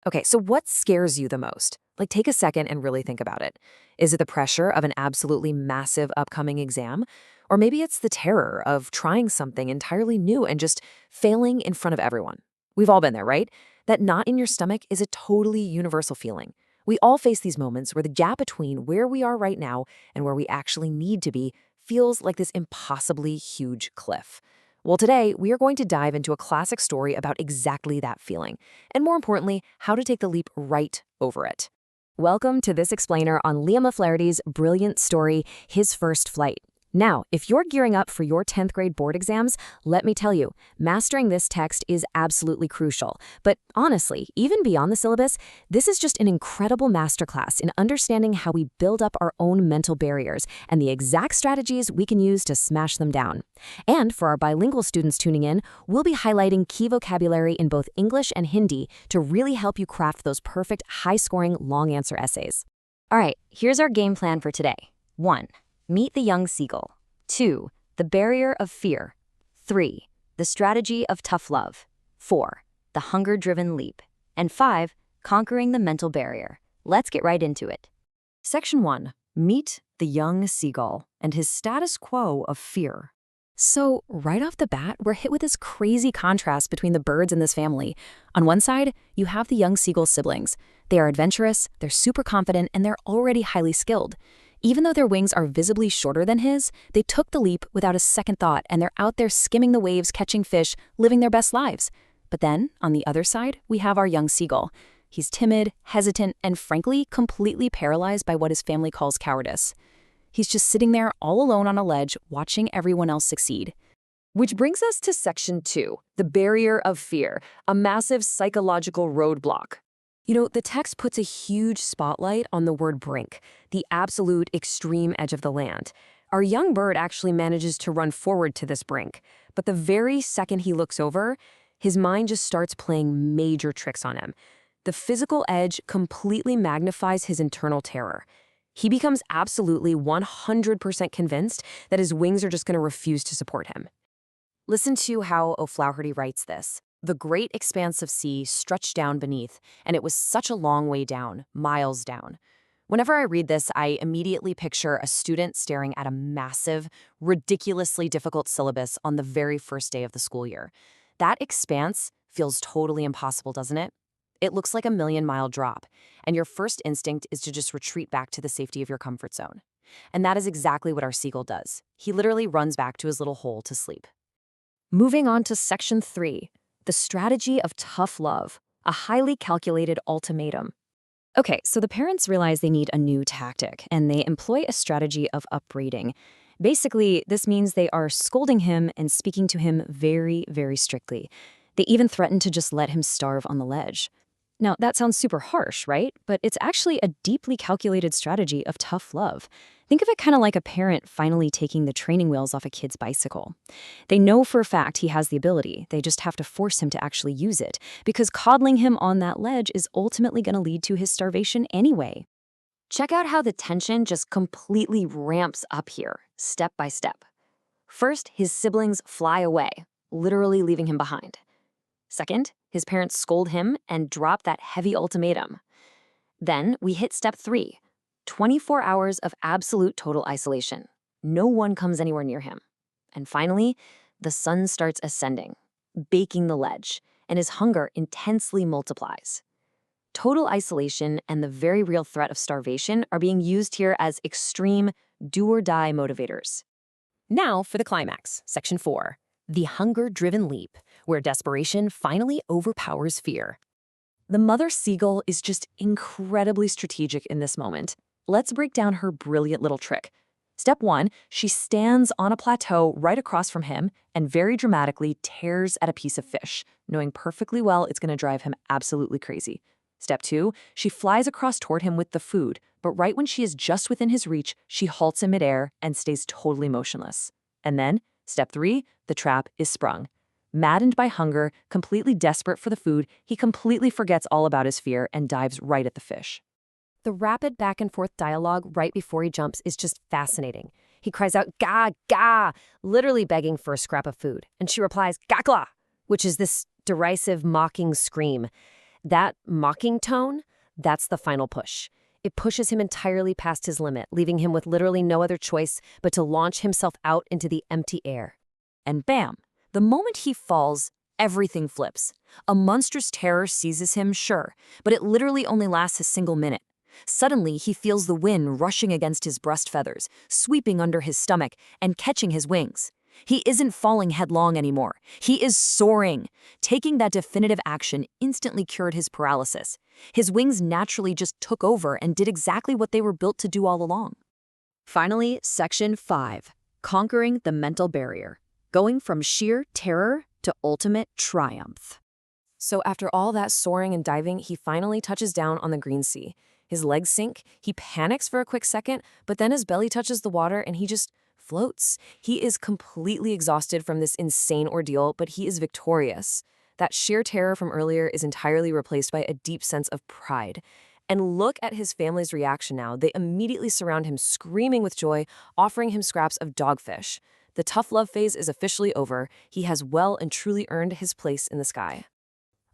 Okay, so what scares you the most? Like, take a second and really think about it. Is it the pressure of an absolutely massive upcoming exam? Or maybe it's the terror of trying something entirely new and just failing in front of everyone. We've all been there, right? That knot in your stomach is a totally universal feeling. We all face these moments where the gap between where we are right now and where we actually need to be feels like this impossibly huge cliff. Well, today, we are going to dive into a classic story about exactly that feeling, and more importantly, how to take the leap right over it. Welcome to this explainer on Liam O'Flaherty's brilliant story, His First Flight. Now, if you're gearing up for your 10th grade board exams, let me tell you, mastering this text is absolutely crucial. But honestly, even beyond the syllabus, this is just an incredible masterclass in understanding how we build up our own mental barriers and the exact strategies we can use to smash them down. And for our bilingual students tuning in, we'll be highlighting key vocabulary in both English and Hindi to really help you craft those perfect, high-scoring, long-answer essays. All right, here's our game plan for today. 1. Meet the young seagull. 2. The barrier of fear. 3. The strategy of tough love. 4. The hunger-driven leap. And 5. Conquering the mental barrier. Let's get right into it. Section 1. Meet the young seagull and his status quo of fear. So, right off the bat, we're hit with this crazy contrast between the birds in this family. On one side, you have the young seagull siblings. They are adventurous, they're super confident, and they're already highly skilled. Even though their wings are visibly shorter than his, they took the leap without a second thought, and they're out there skimming the waves, catching fish, living their best lives. But then, on the other side, we have our young seagull. He's timid, hesitant, and frankly, completely paralyzed by what his family calls cowardice. He's just sitting there all alone on a ledge, watching everyone else succeed. Which brings us to Section 2, the barrier of fear, a massive psychological roadblock. You know, the text puts a huge spotlight on the word brink, the absolute extreme edge of the land. Our young bird actually manages to run forward to this brink, but the very second he looks over, his mind just starts playing major tricks on him. The physical edge completely magnifies his internal terror. He becomes absolutely 100% convinced that his wings are just going to refuse to support him. Listen to how O'Flaherty writes this. The great expanse of sea stretched down beneath, and it was such a long way down, miles down. Whenever I read this, I immediately picture a student staring at a massive, ridiculously difficult syllabus on the very first day of the school year. That expanse feels totally impossible, doesn't it? It looks like a million-mile drop, and your first instinct is to just retreat back to the safety of your comfort zone. And that is exactly what our seagull does. He literally runs back to his little hole to sleep. Moving on to Section 3. The strategy of tough love, a highly calculated ultimatum. Okay, so the parents realize they need a new tactic, and they employ a strategy of upbraiding. Basically, this means they are scolding him and speaking to him very, very strictly. They even threaten to just let him starve on the ledge. Now, that sounds super harsh, right? But it's actually a deeply calculated strategy of tough love. Think of it kind of like a parent finally taking the training wheels off a kid's bicycle. They know for a fact he has the ability. They just have to force him to actually use it, because coddling him on that ledge is ultimately going to lead to his starvation anyway. Check out how the tension just completely ramps up here, step by step. First, his siblings fly away, literally leaving him behind. Second, his parents scold him and drop that heavy ultimatum. Then we hit step 3, 24 hours of absolute total isolation. No one comes anywhere near him. And finally, the sun starts ascending, baking the ledge, and his hunger intensely multiplies. Total isolation and the very real threat of starvation are being used here as extreme do-or-die motivators. Now for the climax, Section 4. The hunger-driven leap, where desperation finally overpowers fear. The mother seagull is just incredibly strategic in this moment. Let's break down her brilliant little trick. Step 1, she stands on a plateau right across from him and very dramatically tears at a piece of fish, knowing perfectly well it's going to drive him absolutely crazy. Step 2, she flies across toward him with the food, but right when she is just within his reach, she halts in midair and stays totally motionless. And then, Step 3, the trap is sprung. Maddened by hunger, completely desperate for the food, he completely forgets all about his fear and dives right at the fish. The rapid back-and-forth dialogue right before he jumps is just fascinating. He cries out, "Ga, ga," literally begging for a scrap of food, and she replies, "Gakla," which is this derisive, mocking scream. That mocking tone, that's the final push. It pushes him entirely past his limit, leaving him with literally no other choice but to launch himself out into the empty air. And bam! The moment he falls, everything flips. A monstrous terror seizes him, sure, but it literally only lasts a single minute. Suddenly, he feels the wind rushing against his breast feathers, sweeping under his stomach, and catching his wings. He isn't falling headlong anymore. He is soaring. Taking that definitive action instantly cured his paralysis. His wings naturally just took over and did exactly what they were built to do all along. Finally, Section 5, Conquering the Mental Barrier, going from sheer terror to ultimate triumph. So after all that soaring and diving, he finally touches down on the green sea. His legs sink, he panics for a quick second, but then his belly touches the water and he just floats. He is completely exhausted from this insane ordeal, but he is victorious. That sheer terror from earlier is entirely replaced by a deep sense of pride. And look at his family's reaction now. They immediately surround him, screaming with joy, offering him scraps of dogfish. The tough love phase is officially over. He has well and truly earned his place in the sky.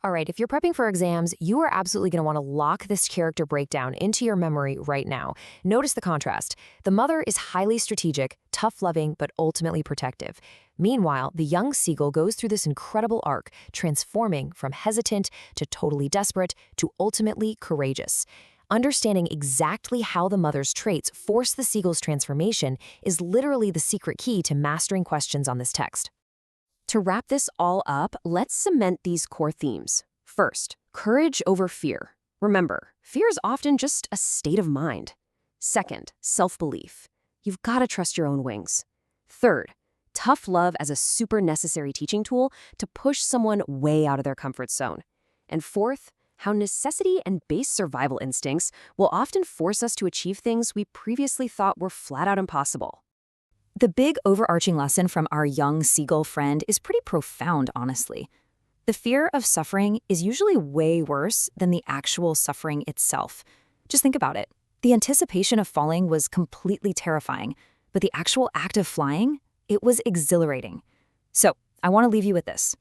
All right, if you're prepping for exams, you are absolutely going to want to lock this character breakdown into your memory right now. Notice the contrast. The mother is highly strategic, tough-loving, but ultimately protective. Meanwhile, the young Seagull goes through this incredible arc, transforming from hesitant to totally desperate to ultimately courageous. Understanding exactly how the mother's traits force the Seagull's transformation is literally the secret key to mastering questions on this text. To wrap this all up, let's cement these core themes. First, courage over fear. Remember, fear is often just a state of mind. Second, self-belief. You've got to trust your own wings. Third, tough love as a super necessary teaching tool to push someone way out of their comfort zone. And fourth, how necessity and base survival instincts will often force us to achieve things we previously thought were flat out impossible. The big overarching lesson from our young Seagull friend is pretty profound, honestly. The fear of suffering is usually way worse than the actual suffering itself. Just think about it. The anticipation of falling was completely terrifying, but the actual act of flying, it was exhilarating. So, I want to leave you with this.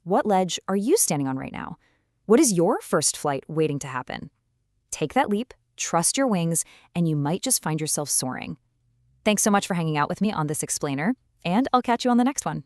What ledge are you standing on right now? What is your first flight waiting to happen? Take that leap, trust your wings, and you might just find yourself soaring. Thanks so much for hanging out with me on this explainer, and I'll catch you on the next one.